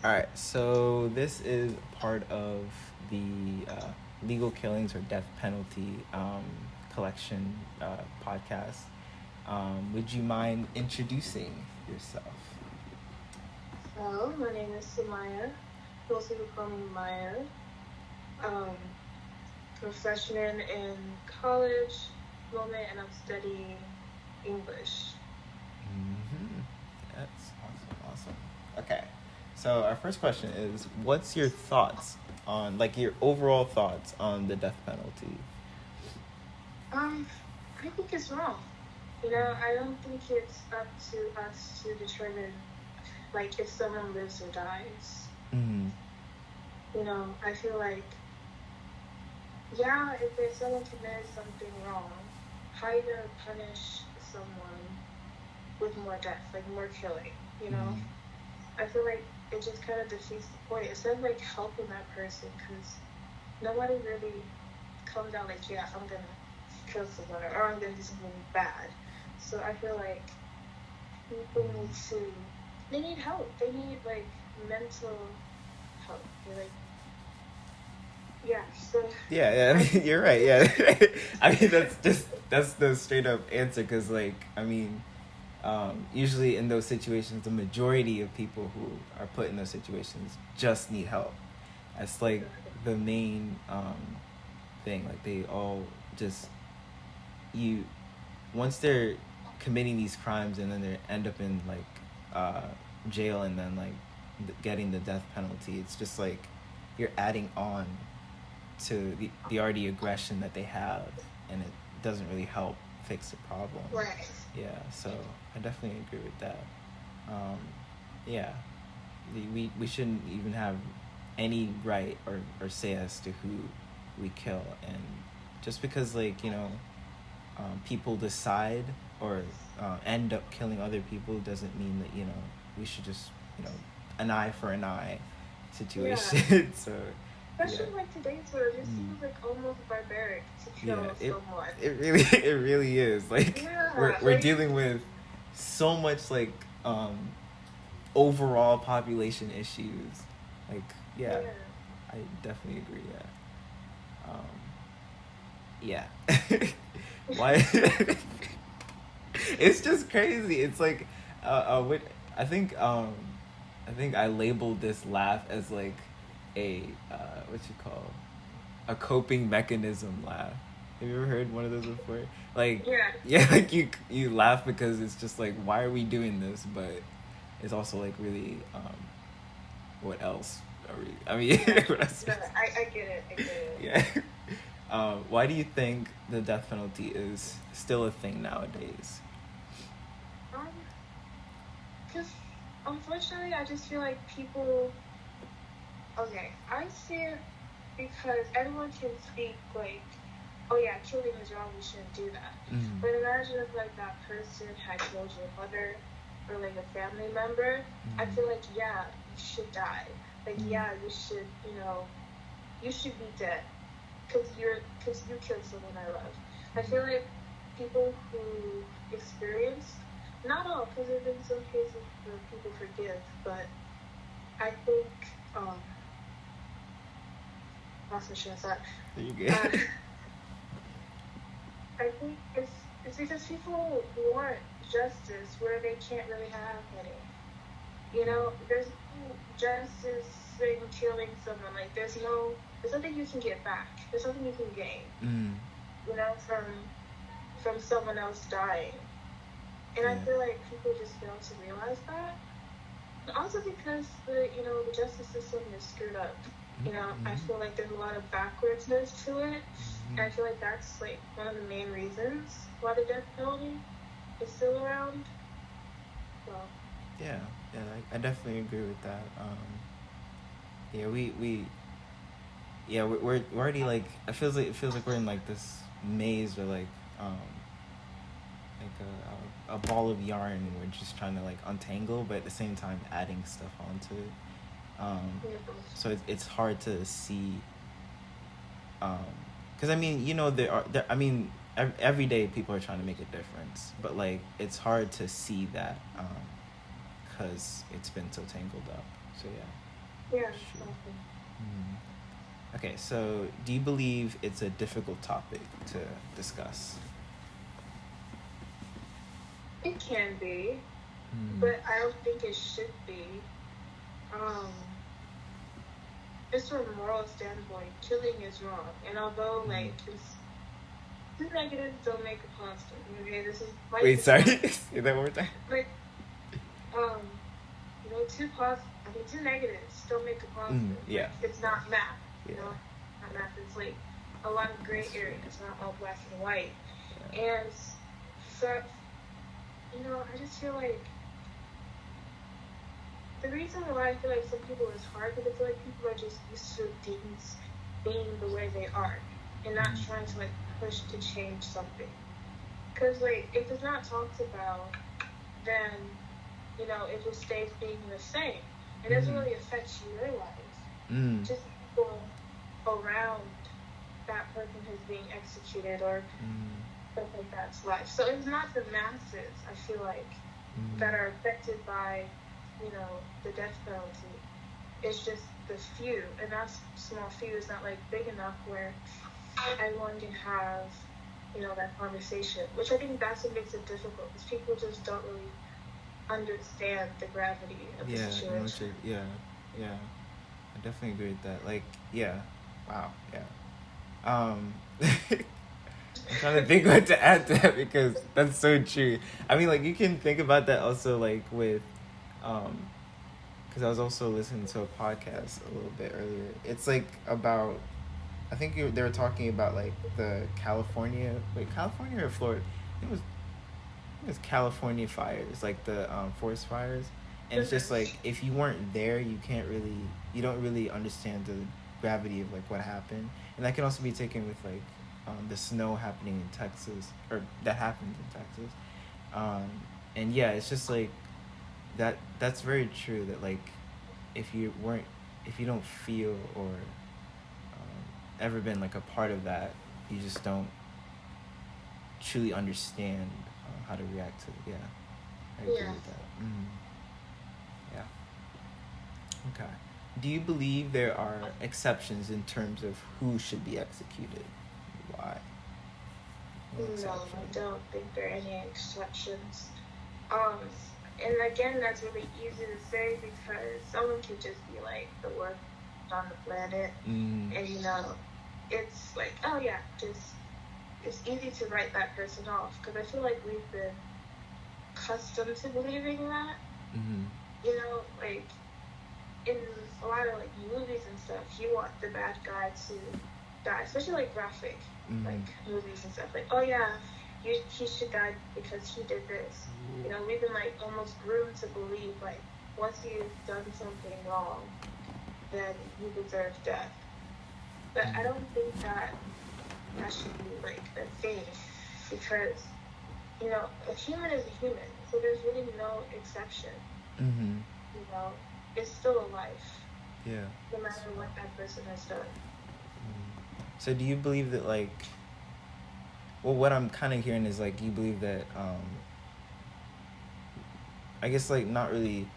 All right, so this is part of the legal killings or death penalty collection podcast. Would you mind introducing yourself? Hello, my name is Simiah. Most people call me Maya. I'm a freshman in college moment, and I'm studying English. Mm-hmm. That's awesome. Okay, so our first question is, what's your thoughts on, like, your overall thoughts on the death penalty? I think it's wrong. I don't think it's up to us to determine, like, if someone lives or dies. Mm-hmm. I feel like, if there's someone committed something wrong, how are you gonna punish someone with more death, like more killing? Mm-hmm. I feel like it just kind of defeats the point. Instead of like helping that person, because nobody really comes out like, yeah, I'm gonna kill someone or I'm gonna do something bad. So I feel like people they need help. They need like mental help. They're like, so Yeah, I mean, you're right. Yeah, I mean that's the straight up answer. Because usually in those situations, the majority of people who are put in those situations just need help. That's like the main thing. Like they all just once they're committing these crimes and then they end up in like jail and then like getting the death penalty. It's just like you're adding on to the already aggression that they have, and it doesn't really help fix the problem. Right. Yeah, so I definitely agree with that. Yeah, we shouldn't even have any right or say as to who we kill, and just because people decide or end up killing other people doesn't mean that we should just an eye for an eye situation. Yeah. So especially like today's world, it seems like almost barbaric to kill someone. It really is. Like we're dealing with so much like overall population issues. Like I definitely agree. Yeah. Why? It's just crazy. It's like I think I labeled this laugh as like a a coping mechanism laugh. Have you ever heard one of those before? Like like you laugh because it's just like, why are we doing this? But it's also like really what else are we? I mean, what else? No, I get it. Yeah. Why do you think the death penalty is still a thing nowadays? Because unfortunately, I just feel like people. Okay, I see it because everyone can speak like, oh yeah, killing is wrong, we shouldn't do that. Mm-hmm. But imagine if like that person had killed your mother or like a family member. Mm-hmm. I feel like you should die. Like you should you should be dead because you killed someone I love. I feel like people who experience, not all, because there's been some cases where people forgive, but I think lost my train of thought. You good? I think it's because people want justice where they can't really have any. There's no justice in killing someone. Like there's nothing you can get back. There's nothing you can gain. From someone else dying. And I feel like people just fail to realize that. But also because the justice system is screwed up. I feel like there's a lot of backwardsness to it. And I feel like that's like one of the main reasons why the death penalty is still around. Well. Yeah, I definitely agree with that. We're already like, it feels like we're in like this maze or like a ball of yarn, and we're just trying to like untangle, but at the same time adding stuff onto it. So it's hard to see. Because I mean, every day people are trying to make a difference, but like it's hard to see that because it's been so tangled up. So yeah. Yeah, Sure. exactly. Okay, so do you believe it's a difficult topic to discuss? It can be, Mm. but I don't think it should be. Um, just from a moral standpoint, killing is wrong. And although, like, two negatives don't make a positive. Okay, this is might Wait, be sorry. strong. Say that one more time. But you know, two negatives don't make a positive. Yeah. Like, it's not math. Yeah. You know, not math. It's like a lot of gray That's true. area. It's not all black and white. Yeah. And so, you know, I just feel like the reason why I feel like some people is hard because I feel like people are just used to things being the way they are and not trying to like push to change something. Because like if it's not talked about, then you know it just stays being the same. It doesn't really affect your life. Just people around that person who's being executed or stuff like that's life. So it's not the masses. I feel like that are affected by you know, the death penalty. It's just the few, and that small few is not like big enough where everyone can have, you know, that conversation. Which I think that's what makes it difficult, because people just don't really understand the gravity of the situation. Yeah, I definitely agree with that. Like, yeah, wow, yeah. I'm trying to think what to add to that because that's so true. I mean, like you can think about that also, like with because I was also listening to a podcast a little bit earlier. It's like about, I think they were talking about like the California or Florida. It was California fires, like the forest fires, and it's just like if you weren't there, you don't really understand the gravity of like what happened, and that can also be taken with like the snow happening in Texas or that happened in Texas, and yeah, it's just like that's very true that like if you don't feel or ever been like a part of that, you just don't truly understand how to react to it. Yeah, I agree with that. Yeah. Okay, do you believe there are exceptions in terms of who should be executed? Why? No, I don't think there are any exceptions. And again, that's really easy to say because someone could just be like the worst on the planet, and you know, it's like, oh yeah, it's easy to write that person off because I feel like we've been accustomed to believing that. You know, like in a lot of like movies and stuff, you want the bad guy to die, especially like graphic like movies and stuff. Like, oh yeah, he should die because he did this. You know, we've been like almost groomed to believe like once you've done something wrong, then you deserve death. But I don't think that should be like a thing because you know a human is a human, so there's really no exception. You know, it's still a life. Yeah. No matter what that person has done. So do you believe that like? Well, what I'm kind of hearing is like you believe that I guess like not really.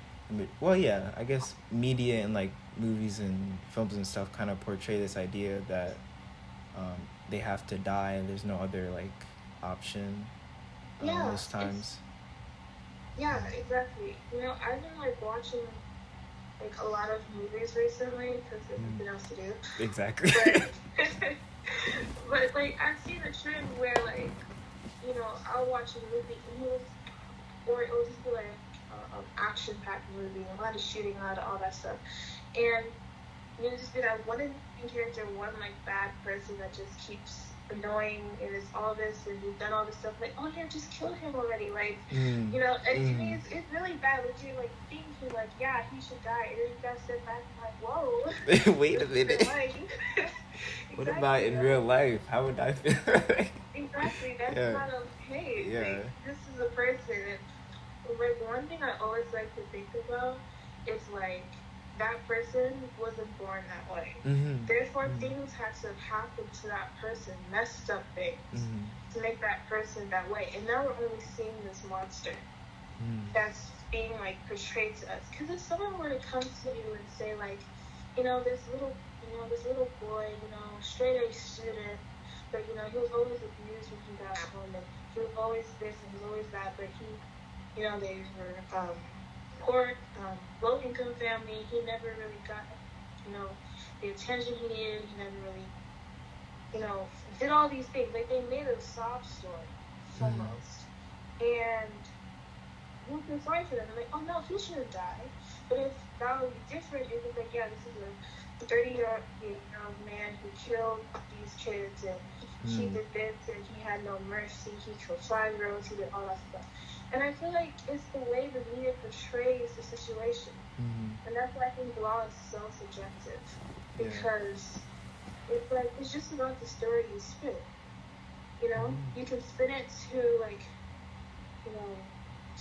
Well, yeah, I guess media and like movies and films and stuff kind of portray this idea that they have to die and there's no other like option most times. Yeah, exactly. You know, I've been like watching like a lot of movies recently because there's nothing else to do. Exactly. But like I've seen a trend where like, you know, I'll watch a movie and or it'll just be like an action-packed movie, a lot of shooting, a lot of all that stuff, and you just be that one character, one like bad person that just keeps annoying and it's all this and you've done all this stuff, like, oh yeah, just kill him already, like you know, and to me it's really bad when you're like thinking like, yeah, he should die, and then you guys sit back and like, whoa. Wait a minute. Exactly, what about in real life? How would I feel? Exactly, that's not okay. Yeah. Like, this is a person, and like one thing I always like to think about is like that person wasn't born that way. Therefore, things had to have happened to that person, messed up things, to make that person that way. And now we're only seeing this monster. that's being like portrayed to us. Because if someone were to come to you and say like, this little boy, straight A student, but he was always abused when he got home, and he was always this and he was always that, but they were poor, low income family. He never really got the attention he needed. He never really did all these things. Like, they made a sob story almost, and you feel sorry for them. I'm like, oh no, he shouldn't die. But if that would be different, if it's like, yeah, this is a 30-year-old man who killed these kids, and he did this, and he had no mercy, he killed 5-year-olds, he did all that stuff. And I feel like it's the way the media portrays the situation. And that's why I think law is so subjective. Because it's like, it's just about the story you spin. You can spin it to, like,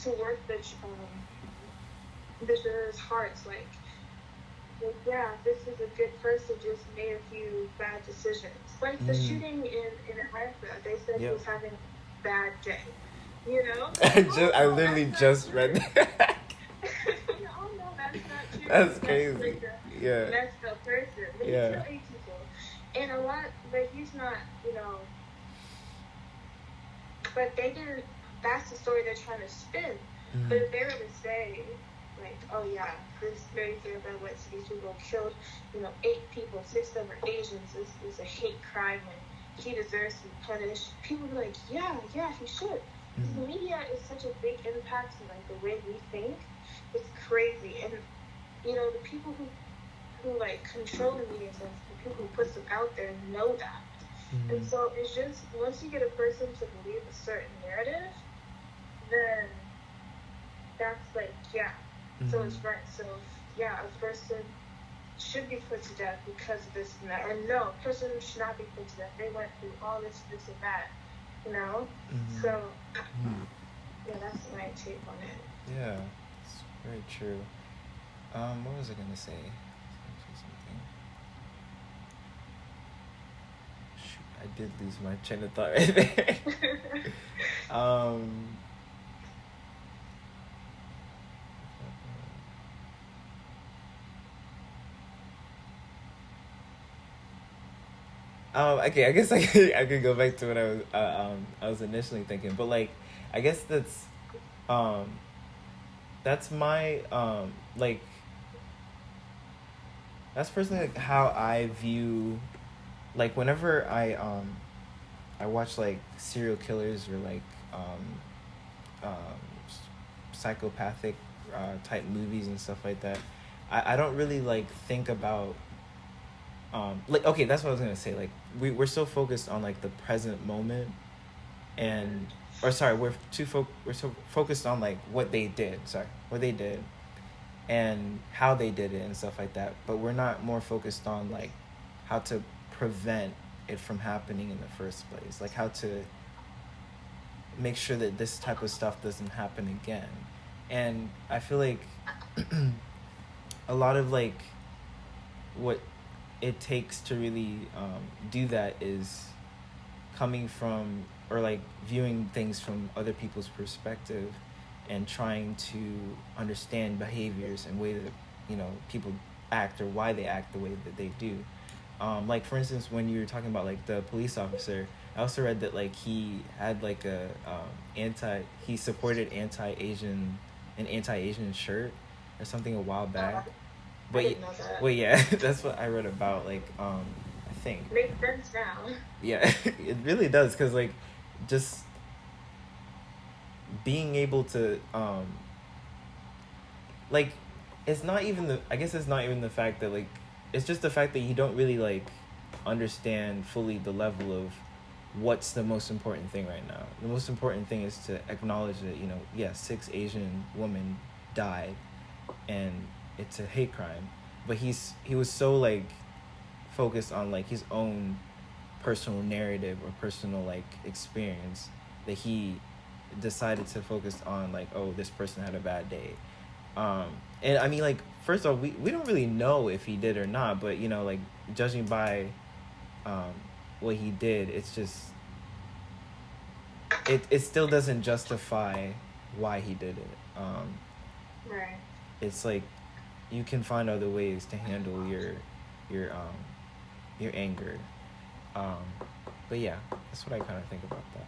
to work the jurors' hearts. Like, yeah, this is a good person, just made a few bad decisions. Like the shooting in Atlanta, they said he was having a bad day. I literally just read that. Oh no, that's not true. That's crazy. Like yeah. Messed up person. But he killed 8 people. And but he's not, but they didn't, that's the story they're trying to spin. But if they were to say, like, oh yeah, this very thing that went to these people killed, 8 people, 6 of them are Asians, this is a hate crime and he deserves to be punished, people would be like, yeah, he should. The media is such a big impact on like the way we think. It's crazy. And the people who like control the media, and the people who put them out there know that. And so it's just, once you get a person to believe a certain narrative, then that's like, so it's right. So a person should be put to death because of this and that, or no, a person should not be put to death. They went through all this and that. So that's my take on it. Yeah, it's very true. What was I gonna say? Shoot, I did lose my train of thought right there. Okay, I guess I could go back to what I was initially thinking, but like, I guess that's my like, that's personally like how I view, like, whenever I watch like serial killers or like psychopathic type movies and stuff like that, I don't really like think about like, okay, that's what I was gonna say. Like, we're so focused on like the present moment, and we're so focused on like what they did, and how they did it and stuff like that. But we're not more focused on like how to prevent it from happening in the first place, like how to make sure that this type of stuff doesn't happen again. And I feel like a lot of like what it takes to really do that is coming from, or like viewing things from other people's perspective and trying to understand behaviors and way that people act, or why they act the way that they do. Like, for instance, when you were talking about like the police officer, I also read that like he had like he supported an anti-Asian shirt or something a while back. I didn't know that. Well, yeah, that's what I read about. Like, I think. Makes sense now. Yeah, it really does, because like, just being able to, like, it's not even the fact that like, it's just the fact that you don't really like understand fully the level of what's the most important thing right now. The most important thing is to acknowledge that 6 Asian women died, and it's a hate crime. But he was so like focused on like his own personal narrative or personal like experience that he decided to focus on like, oh, this person had a bad day. And I mean, like, first off, we don't really know if he did or not, but like, judging by what he did, it's just it still doesn't justify why he did it. Right. It's like you can find other ways to handle your your anger. Um, but yeah, that's what I kind of think about that.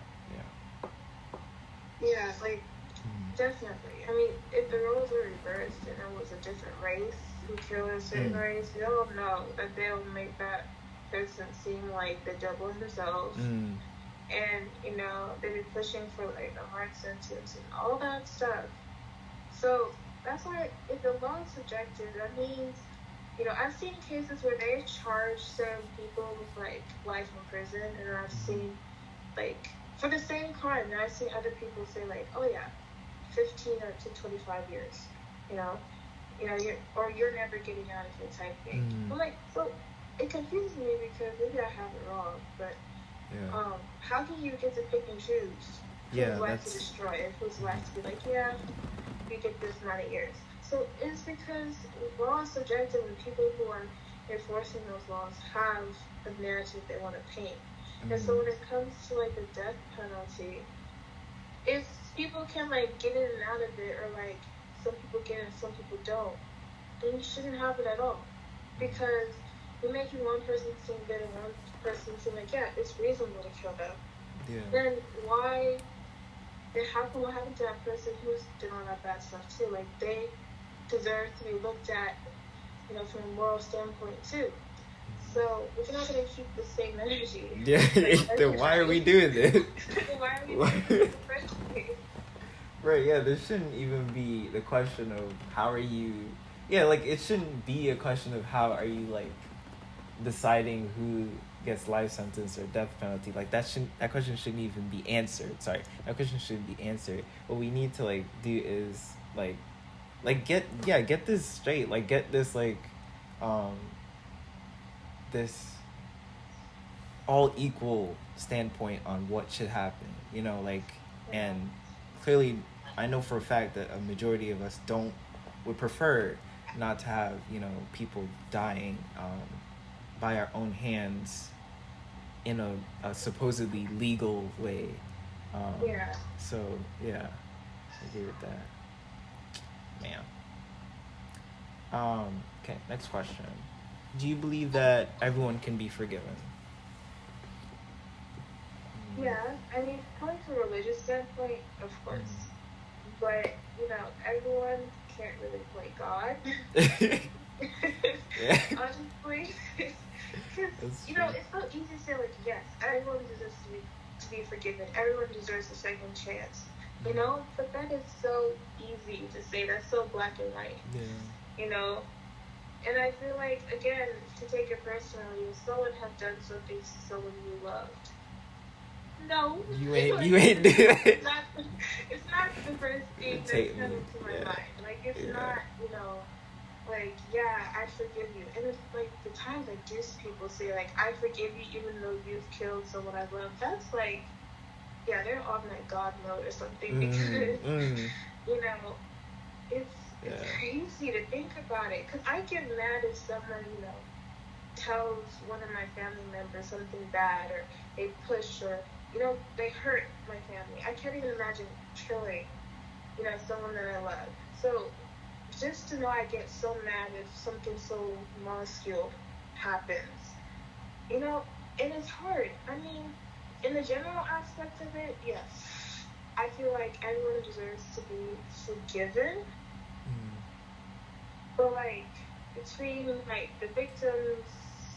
Yeah, like, Mm. definitely. I mean, if the roles were reversed and it was a different race who killed a certain race, we all know that they'll make that person seem like the devil himself. And, you know, they'd be pushing for, like, a hard sentence and all that stuff. So that's why if the law is subjective, that means, you know, I've seen cases where they charge certain people with, like, life in prison, and I've seen, like, for the same crime, and I've seen other people say, like, oh yeah, 15 or to 25 years, you know, you're never getting out of it type thing. I'm like, so it confuses me because maybe I have it wrong, but how do you get to pick and choose whose life to destroy and whose life to be like, yeah, you get this amount of years? So it's because law is subjective, and people who are enforcing those laws have a narrative they want to paint. And so when it comes to, like, the death penalty, if people can, like, get in and out of it, or, like, some people get it and some people don't, then you shouldn't have it at all. Because you're making one person seem good and one person seem like, yeah, it's reasonable to kill them. Yeah. Then how come what happened to that person who's doing all that bad stuff too? Like, they deserve to be looked at, you know, from a moral standpoint too. So if you're not going to keep the same energy, then why are we doing this? Why are we doing this in the first place? Right, yeah, there shouldn't even be the question of how are you... Yeah, like, it shouldn't be a question of how are you, like, deciding who gets life sentence or death penalty. Like, that question shouldn't even be answered. Sorry, that question shouldn't be answered. What we need to, like, do is, like get this straight. Like, get this, like, this all equal standpoint on what should happen, you know, like, and clearly I know for a fact that a majority of us would prefer not to have, you know, people dying by our own hands in a supposedly legal way. So yeah, I agree with that, man. Okay, next question. Do you believe that everyone can be forgiven? Yeah, I mean, coming from a religious standpoint, of course. But, you know, everyone can't really play God. Honestly. Because, you know, it's so easy to say, like, yes, everyone deserves to be forgiven. Everyone deserves a second chance. You know? But that is so easy to say. That's so black and white. Yeah. You know? And I feel like, again, to take it personally, if someone had done something to someone you loved, no. You ain't do it. It's not the first thing that's coming to my mind. Like, it's not, you know, like, yeah, I forgive you. And it's like the times I do see people say, like, I forgive you even though you've killed someone I love. That's like, yeah, they're on that God mode or something. Because, you know, it's crazy to think about it. Because I get mad if someone, you know, tells one of my family members something bad, or they push, or, you know, they hurt my family. I can't even imagine killing, you know, someone that I love. So just to know I get so mad if something so minuscule happens, you know, and it's hard. I mean, in the general aspect of it, yes, I feel like everyone deserves to be forgiven. But, like, between, like, the victims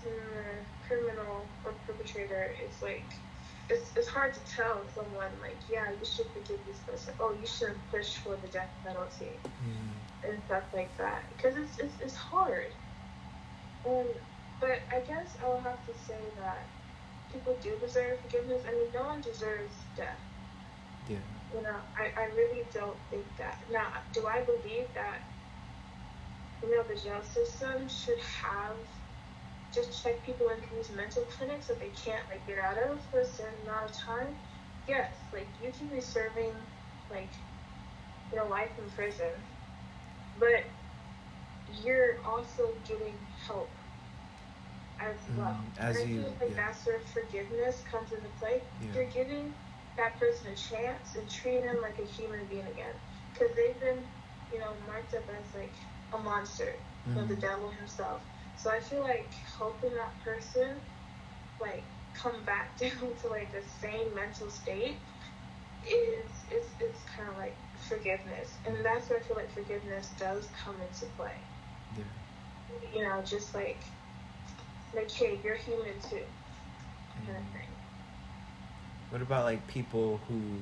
and the criminal or perpetrator, it's like, it's hard to tell someone, like, yeah, you should forgive this person. Oh, you shouldn't push for the death penalty and stuff like that. Because it's hard. But I guess I will have to say that people do deserve forgiveness. I mean, no one deserves death. Yeah. You know, I really don't think that. Now, do I believe that, you know, the jail system should have just check people into these mental clinics that they can't, like, get out of for a certain amount of time? Yes, like, you can be serving, like, you know, life in prison, but you're also getting help as well. And I feel like that's where forgiveness comes into play. You're giving that person a chance and treating them like a human being again. because they've been, marked up as like a monster, the devil himself. So I feel like helping that person like come back down to like the same mental state is kind of like forgiveness, and that's where I feel like forgiveness does come into play. Yeah. Just like hey, you're human too, kind of thing. What about like people who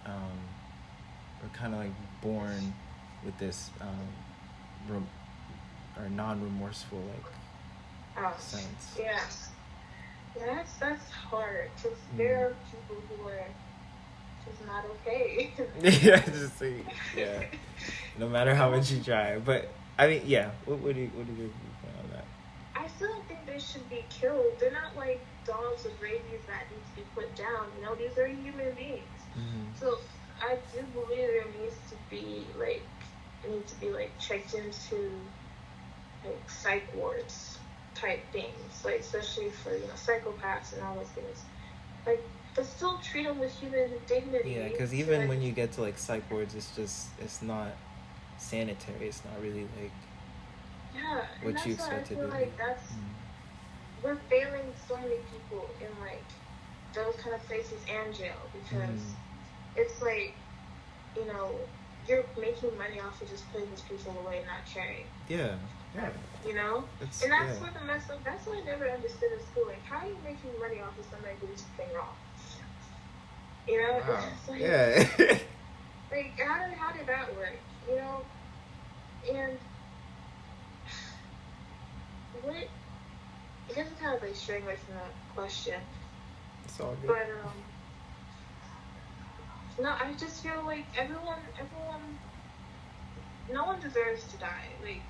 are kind of like born with this or non-remorseful like sense? Yeah. That's hard, because there are people who are just not okay. Yeah, just like, yeah. No matter how much you try, but I mean, yeah. What do you think on that? I still don't think they should be killed. They're not like dogs with rabies that need to be put down. These are human beings. So I do believe there needs to be like checked into like psych wards type things, like especially for psychopaths and all those things. Like, but still treat them with human dignity. Yeah, because even when you get to like psych wards, it's not sanitary. It's not really like what you expect to do. Like we're failing so many people in like those kind of places and jail, because it's like you're making money off of just putting these people away and not caring. Yeah. And that's what the mess up. That's what I never understood in school. Like, how are you making money off of somebody doing something wrong? Wow. It's like, yeah. like how did that work? And what? I guess it's kind of like straying away from the question. It's all good. But no, I just feel like everyone, no one deserves to die. Like,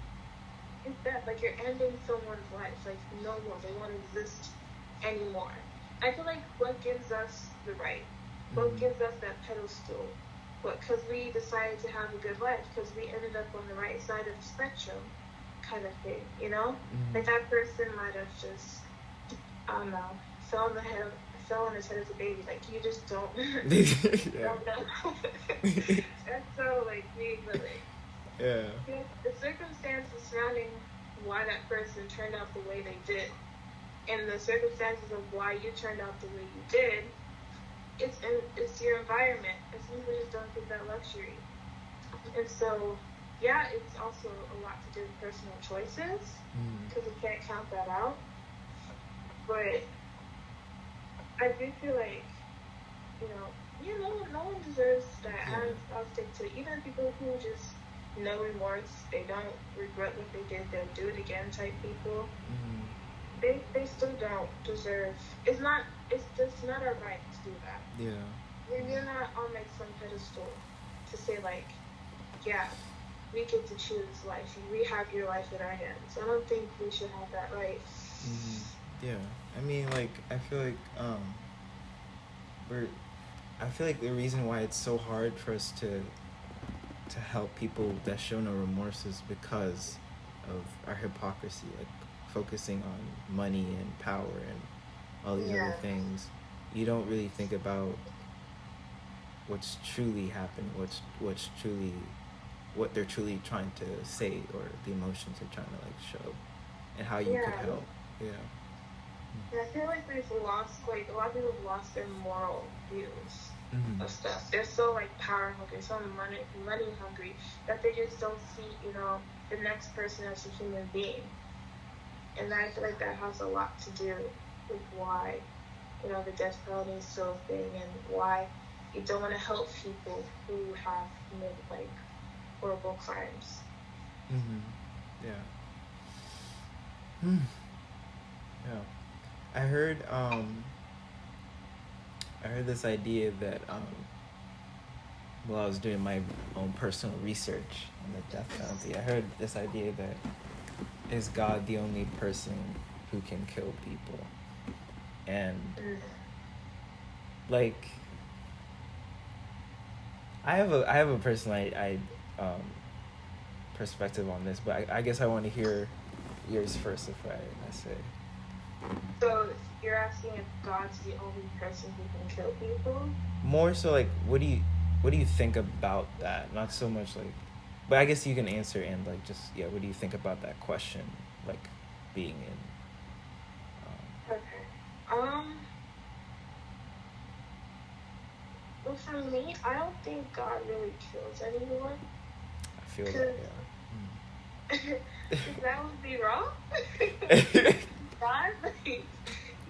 it's that, like, you're ending someone's life. Like, no more. They won't exist anymore. I feel like what gives us the right, what gives us that pedestal, because we decided to have a good life, because we ended up on the right side of the spectrum, kind of thing, Like, that person might have just, I don't know, fell on his head as a baby. Like, you just don't, don't know. That's so, like, me, but, like, the circumstances surrounding why that person turned out the way they did, and the circumstances of why you turned out the way you did, it's your environment. And some people just don't get that luxury. And so, yeah, it's also a lot to do with personal choices, because we can't count that out. But I do feel like, no one deserves that. I'll stick to it. Even people who just no remorse, they don't regret what they did, they'll do it again type people, they still don't deserve. It's just not our right to do that. You're not on like some pedestal to say like, yeah, we get to choose life, we have your life in our hands. I don't think we should have that right. Yeah, I mean, like, I feel like the reason why it's so hard for us to help people that show no remorse is because of our hypocrisy, like focusing on money and power and all these other things. You don't really think about what's truly happening, what they're truly trying to say, or the emotions they're trying to like show, and how you could help. Yeah. And I feel like we've lost, like, a lot of people have lost their moral views of stuff. They're so like power hungry, so money hungry, that they just don't see, the next person as a human being. And I feel like that has a lot to do with why, the death penalty is still a thing, and why you don't want to help people who have committed like horrible crimes. Yeah. Yeah. I heard this idea that while I was doing my own personal research on the death penalty, I heard this idea that is God the only person who can kill people? And like, I have a personal perspective on this, but I guess I want to hear yours first, if I say. So you're asking if God's the only person who can kill people? More so, like, what do what do you think about that? Not so much like, but I guess you can answer and like just yeah. What do you think about that question? Like being in. Okay. Well, for me, I don't think God really kills anyone. I feel that. Yeah. Because that would be wrong. God, like,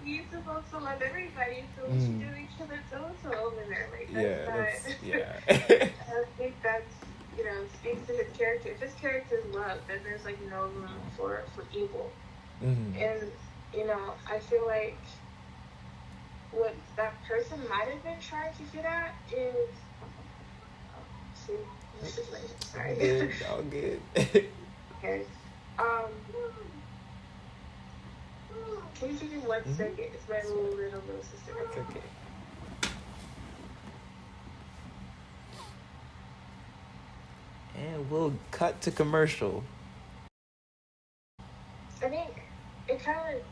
he's supposed to love everybody, so we should do each other so over there. Like, that's not. Yeah. I don't think that's, speaks to his character. If his character is love, then there's, like, no room for evil. Mm-hmm. And, I feel like what that person might have been trying to get at is. See, this is late. Sorry. All good. Okay. Can you give me 1 second? It's my little sister. It's okay. And we'll cut to commercial. I think it kind of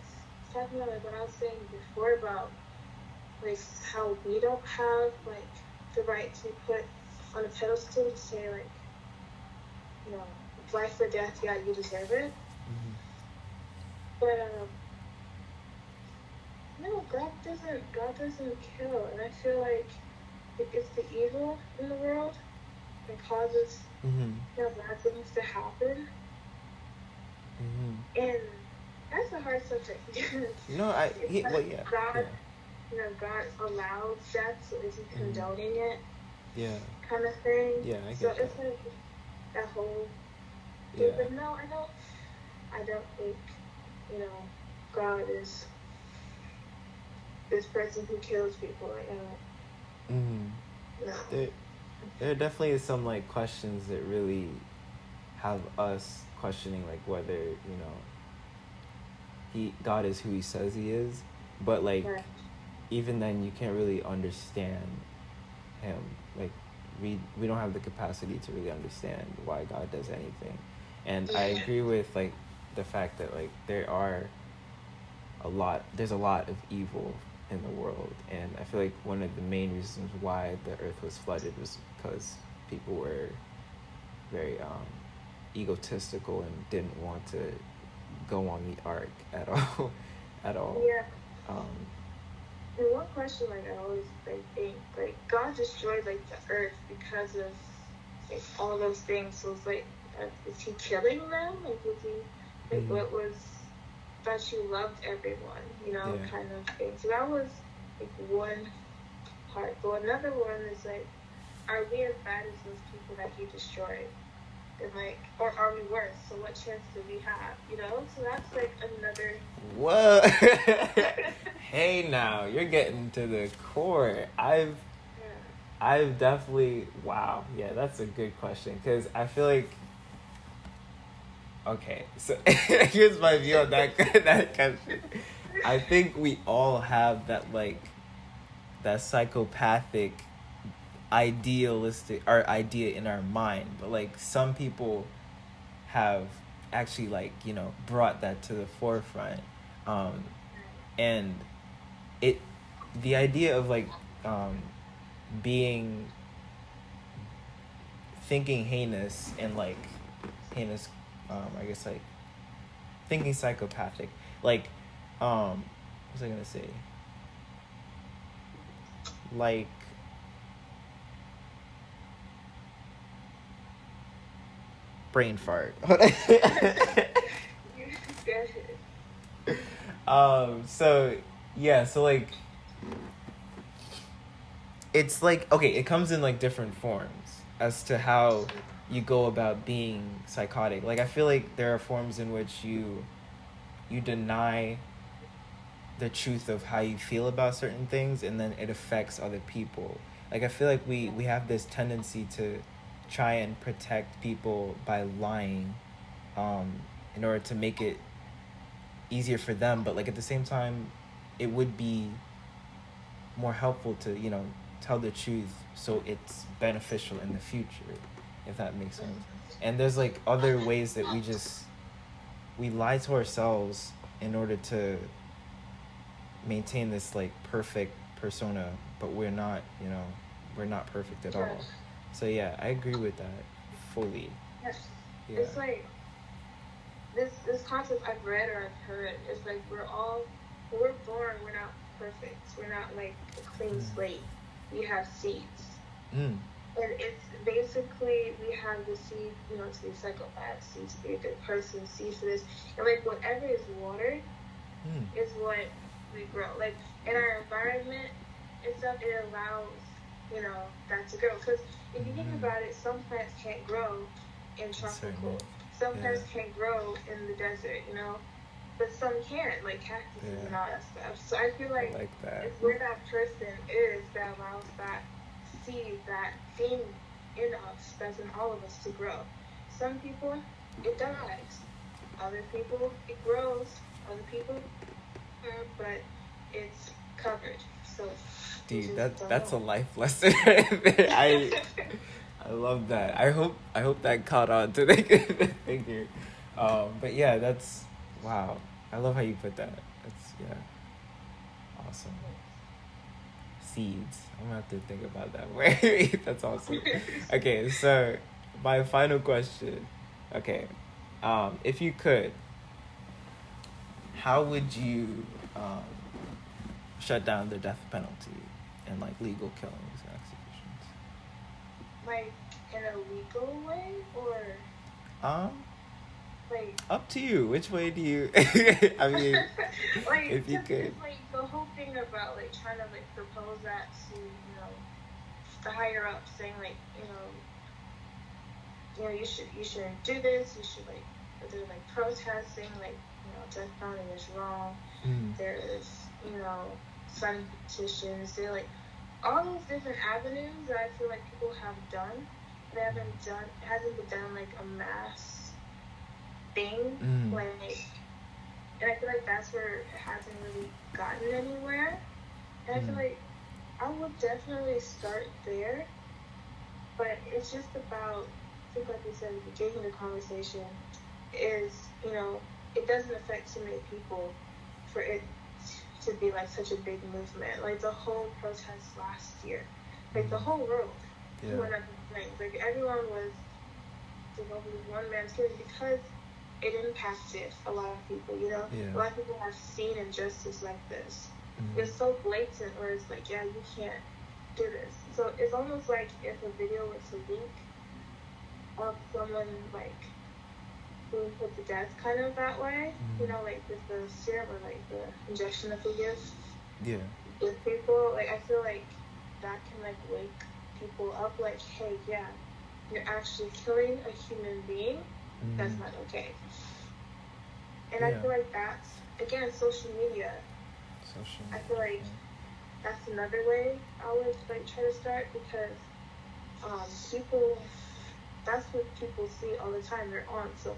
talking about like what I was saying before about like how we don't have like the right to put on a pedestal to say like, life or death, yeah, you deserve it. Mm-hmm. But no, God doesn't kill, and I feel like it's the evil in the world that causes bad things to happen. Mm-hmm. And that's a hard subject. No, God, God allows death, so is he condoning it? Yeah. Kind of thing. Yeah, I get so that. it's like that whole thing. Yeah. But no, I don't think, God is this person who kills people. No. There definitely is some like questions that really have us questioning like whether God is who he says he is, but like even then you can't really understand him. Like we don't have the capacity to really understand why God does anything. And I agree with like the fact that like there's a lot of evil in the world, and I feel like one of the main reasons why the earth was flooded was because people were very egotistical and didn't want to go on the ark at all. Yeah. And one question like I always think like God destroyed like the earth because of like all those things. So it's like, is he killing them? Like was he like what was that you loved everyone, kind of thing. So that was like one part. But another one is like, are we as bad as those people that he destroyed? And like, or are we worse? So what chance do we have? So that's like another. Whoa. Hey, now you're getting to the core. I've definitely yeah, that's a good question because I feel like. Okay, so here's my view on that question. I think we all have that like that psychopathic idealistic or idea in our mind, but like some people have actually like brought that to the forefront, and the idea of like thinking heinous and like heinous, I guess like thinking psychopathic, like what was I gonna say, like brain fart. So like it's like, okay, it comes in like different forms as to how you go about being psychotic. Like I feel like there are forms in which you deny the truth of how you feel about certain things, and then it affects other people. Like I feel like we have this tendency to try and protect people by lying, in order to make it easier for them, but like at the same time it would be more helpful to tell the truth so it's beneficial in the future, if that makes sense. And there's like other ways that we lie to ourselves in order to maintain this like perfect persona, but we're not we're not perfect at all. Yes. So yeah, I agree with that fully. Yes. Yeah. It's like this concept I've read or I've heard. It's like when we're born, we're not perfect. We're not like a clean slate. We have seeds. Mm. And it's basically we have the seed, to be a psychopath, seed to be a good person, seed for this. And like whatever is watered is what we grow. Like in our environment and stuff, it allows, that to grow. Because if you think about it, some plants can't grow in tropical. Some plants can't grow in the desert, but some can, like cactuses and all that stuff. So I feel like it's where that person is that allows that seed, that thing in us, that's in all of us to grow. Some people, it dies. Other people, it grows. Other people, but it's covered. So, dude, that's a life lesson right there. I love that. I hope that caught on to the figure. But yeah, that's wow. I love how you put that. That's awesome. Seeds. I'm gonna have to think about that. Wait, that's awesome. Okay, so my final question. Okay, if you could, how would you shut down the death penalty and like legal killings and executions? Like in a legal way, or like up to you. Which way do you? I mean, like if you could. It's like the whole thing about like trying to like propose that to the higher up, saying like you shouldn't do this. You should like they're like protesting like death penalty is wrong. There is signing petitions. They're like all those different avenues that I feel like people have done. They hasn't been done like a mass thing, like, and I feel like that's where it hasn't really gotten anywhere. And I feel like I would definitely start there, but it's just about, I think like we said at the beginning of the conversation, is it doesn't affect too many people for it to be like such a big movement. Like the whole protest last year, like the whole world went up in flames. Like everyone was devoted to one man's killing because it impacted a lot of people. A lot of people have seen injustice like this. It's so blatant, where it's like, you can't do this. So it's almost like if a video was to leak of someone like being put to death, kind of that way, like with the serum or like the injection that they give with people. Like I feel like that can like wake people up. Like, hey, you're actually killing a human being. That's not okay. And I feel like that's again social media. I feel like that's another way I would like try to start, because people, that's what people see all the time. They're on. So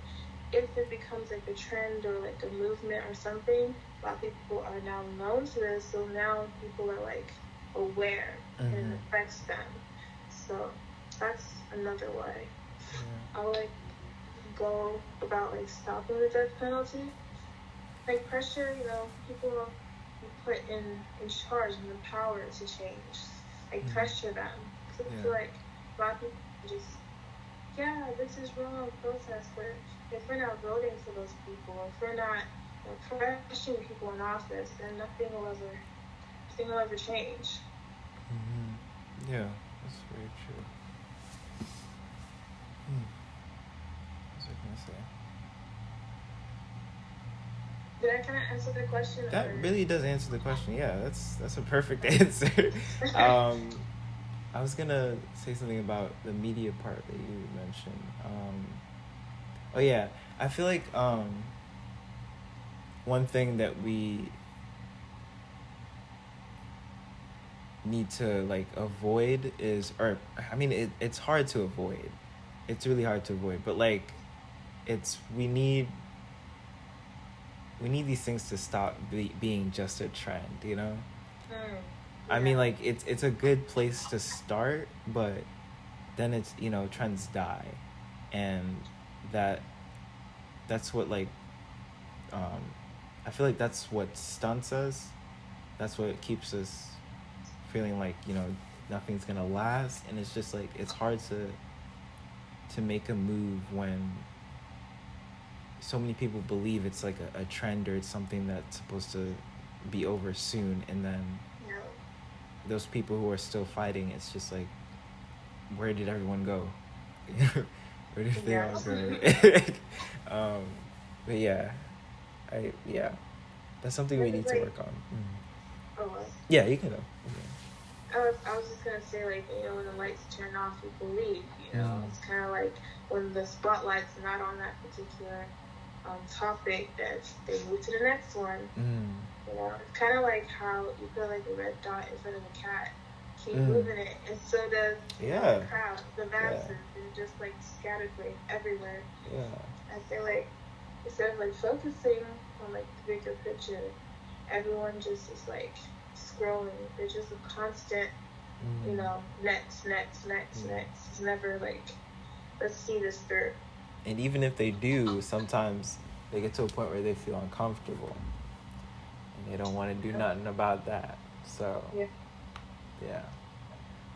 if it becomes like a trend or like a movement or something, a lot of people are now known to this. So now people are like aware and it affects them. So that's another way. I would like go about like stopping the death penalty. Like pressure, people you put in charge and the power to change. Like pressure them. So I feel like a lot of people just, this is wrong, protest. But if we're not voting for those people, if we're not pressuring people in office, then nothing will ever change. Yeah, that's very true. What was I gonna say? Did I kind of answer the question? That really does answer the question. Yeah, that's a perfect answer. I was gonna say something about the media part that you mentioned. I feel like one thing that we need to like avoid is, it's hard to avoid. It's really hard to avoid, but like we need these things to stop being just a trend, I mean, like it's a good place to start, but then it's trends die, and that's what like I feel like that's what stunts us. That's what keeps us feeling like nothing's gonna last, and it's just like it's hard to make a move when so many people believe it's like a trend or it's something that's supposed to be over soon, and then Yeah. those people who are still fighting, it's just like, where did everyone go? Where did they all Yeah. go? But yeah, that's something we Like, need it's to like, work on. oh, what? Yeah, you can go. I was just gonna say, like, when the lights turn off, people leave. It's kind of like when the spotlight's not on that particular topic, that they move to the next one. It's kind of like how you feel like a red dot in front of a cat. Keep moving it, and so does the crowd, the masses, and just like scattered like everywhere. Yeah. I feel like instead of like focusing on like the bigger picture, everyone just is like scrolling. There's just a constant, next. It's never like, let's see this through. And even if they do, sometimes they get to a point where they feel uncomfortable and they don't want to do nothing about that. So yeah,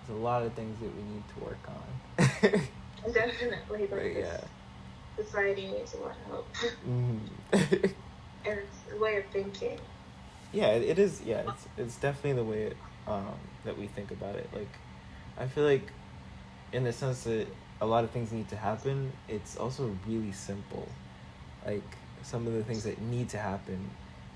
there's a lot of things that we need to work on. Definitely, but society needs a lot of help. And it's a way of thinking. Yeah, it is. Yeah, it's definitely the way that we think about it. Like, I feel like, in the sense that a lot of things need to happen, it's also really simple. Like, some of the things that need to happen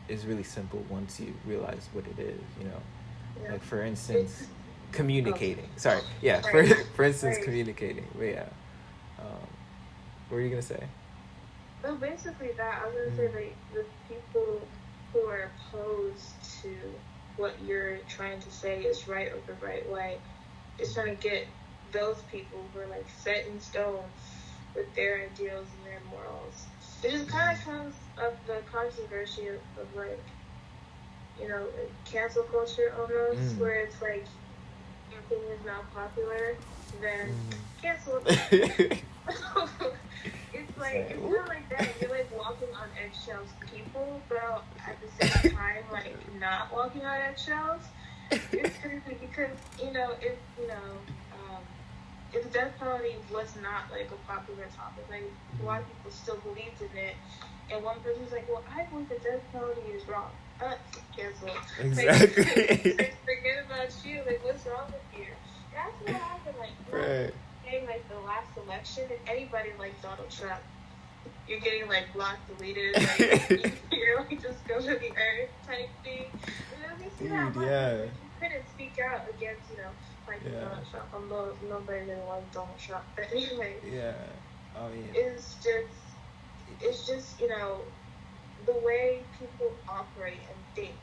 is really simple once you realize what it is. Yeah. Like, for instance, communicating. Sorry. Yeah. Right. For instance, communicating. But yeah. What were you gonna say? Well, basically that. I was gonna say, like, the people who are opposed to what you're trying to say is right or the right way, is trying to get those people who are like set in stone with their ideals and their morals. It just kind of comes of the controversy of like, cancel culture almost, where it's like, your opinion is now popular, then cancel. It's like, it's not like that. You're like walking on eggshells, people, but at the same time, like, not walking on eggshells. It's crazy because, if the death penalty was not like a popular topic, like, a lot of people still believed in it, and one person's like, well, I believe the death penalty is wrong. Cancel. Exactly. Like, forget about you. Like, what's wrong with you? That's what happened. Like, right. Like the last election, and anybody like Donald Trump, you're getting like blocked, deleted, like, you're like just go to the earth type thing. You see that much. Yeah. Like, you couldn't speak out against, Donald Trump. Although nobody really likes Donald Trump, but anyway. Yeah. Oh yeah. It's just the way people operate and think.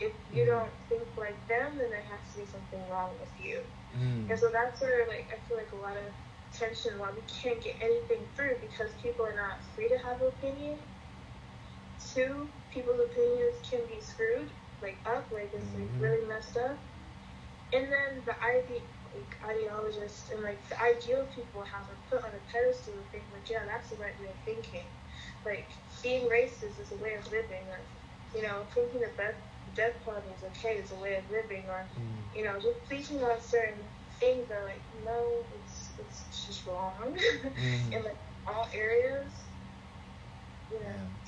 If you don't think like them, then there has to be something wrong with you. And so that's where, like, I feel like a lot of tension, why we can't get anything through, because people are not free to have an opinion. Two, people's opinions can be screwed, like, up, like, it's like really messed up. And then the ideologists and like the ideal people have are put on a pedestal and think like, yeah, that's the right way of thinking. Like, being racist is a way of living, or thinking that death penalty is okay is a way of living, or just thinking on certain things are like, no, it's just wrong in like all areas. Do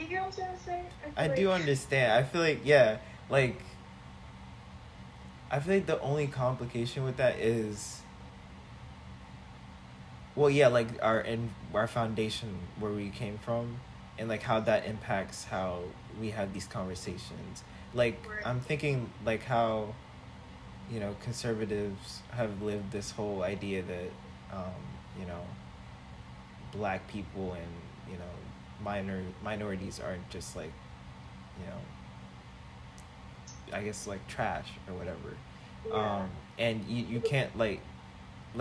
you get what I'm trying to say? I do understand. I feel like I feel like the only complication with that is, like our foundation, where we came from, and like how that impacts how we have these conversations. Like, I'm thinking like how, conservatives have lived this whole idea that, black people and, minorities aren't just like, I guess like trash or whatever. Yeah. And you can't like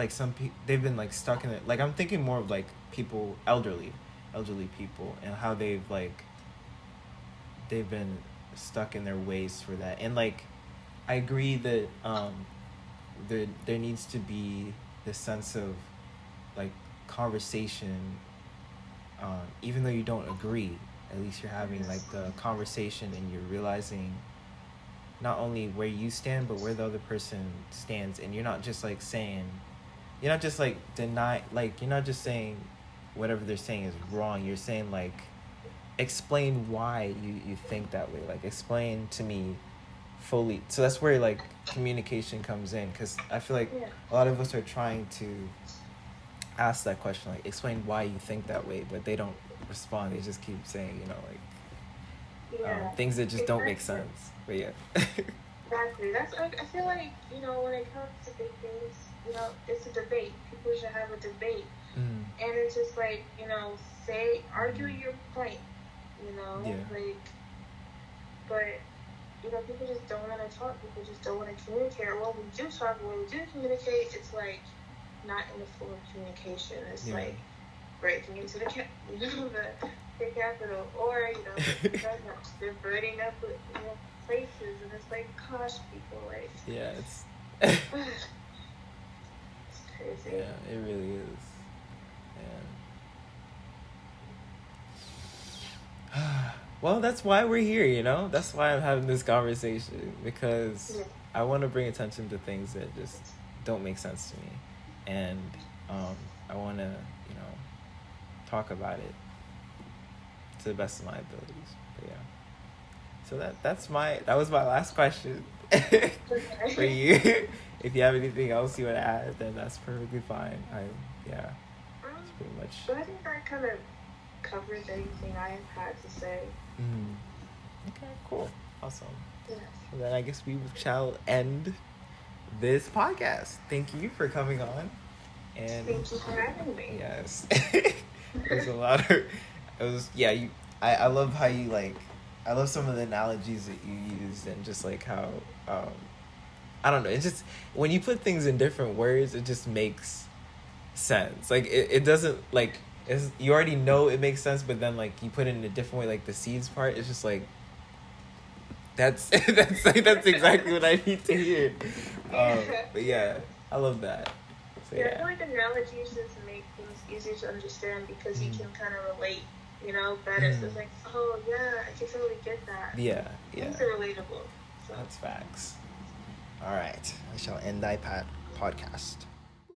some people, they've been like stuck in it. Like, I'm thinking more of like people, elderly people, and how they've been stuck in their ways for that. And like, I agree that there needs to be this sense of like conversation, even though you don't agree, at least you're having like the conversation, and you're realizing not only where you stand, but where the other person stands. And you're not just like saying, you're not just like you're not just saying whatever they're saying is wrong. You're saying like, explain why you think that way. Like, explain to me fully. So that's where like communication comes in, because I feel like a lot of us are trying to ask that question, like, explain why you think that way, but they don't respond. They just keep saying, things that just don't make sense. But yeah. Exactly. That's, I feel like, when it comes to big things, it's a debate. People should have a debate. And it's just like, argue your point, but, people just don't want to talk. People just don't want to communicate. Or when we do talk, when we do communicate, it's like not in the flow of communication. It's like breaking into the capital, or they're burning up places, and it's like, gosh, people, like, it's it's crazy. Yeah, it really is. Yeah. Well, that's why we're here, That's why I'm having this conversation, because I want to bring attention to things that just don't make sense to me, and I want to, talk about it to the best of my abilities. But yeah. So that was my last question for you. If you have anything else you want to add, then that's perfectly fine. That's pretty much. But I think that kind of covers anything I have had to say. Okay, cool. Awesome. Yeah. So then I guess we shall end this podcast. Thank you for coming on. And thank you for having me. Yes. There's a lot of... I love how you, like... I love some of the analogies that you used, and just, like, how... I don't know. It's just... When you put things in different words, it just makes sense. Like, it doesn't, like... you already know it makes sense, but then, like, you put it in a different way, like the seeds part, it's just like, that's exactly what I need to hear. But yeah, I love that. So, I feel like analogies just make things easier to understand, because you can kind of relate, better. So it's like, oh yeah, I can totally get that. Yeah. Things are relatable. So. That's facts. All right, I shall end thy podcast.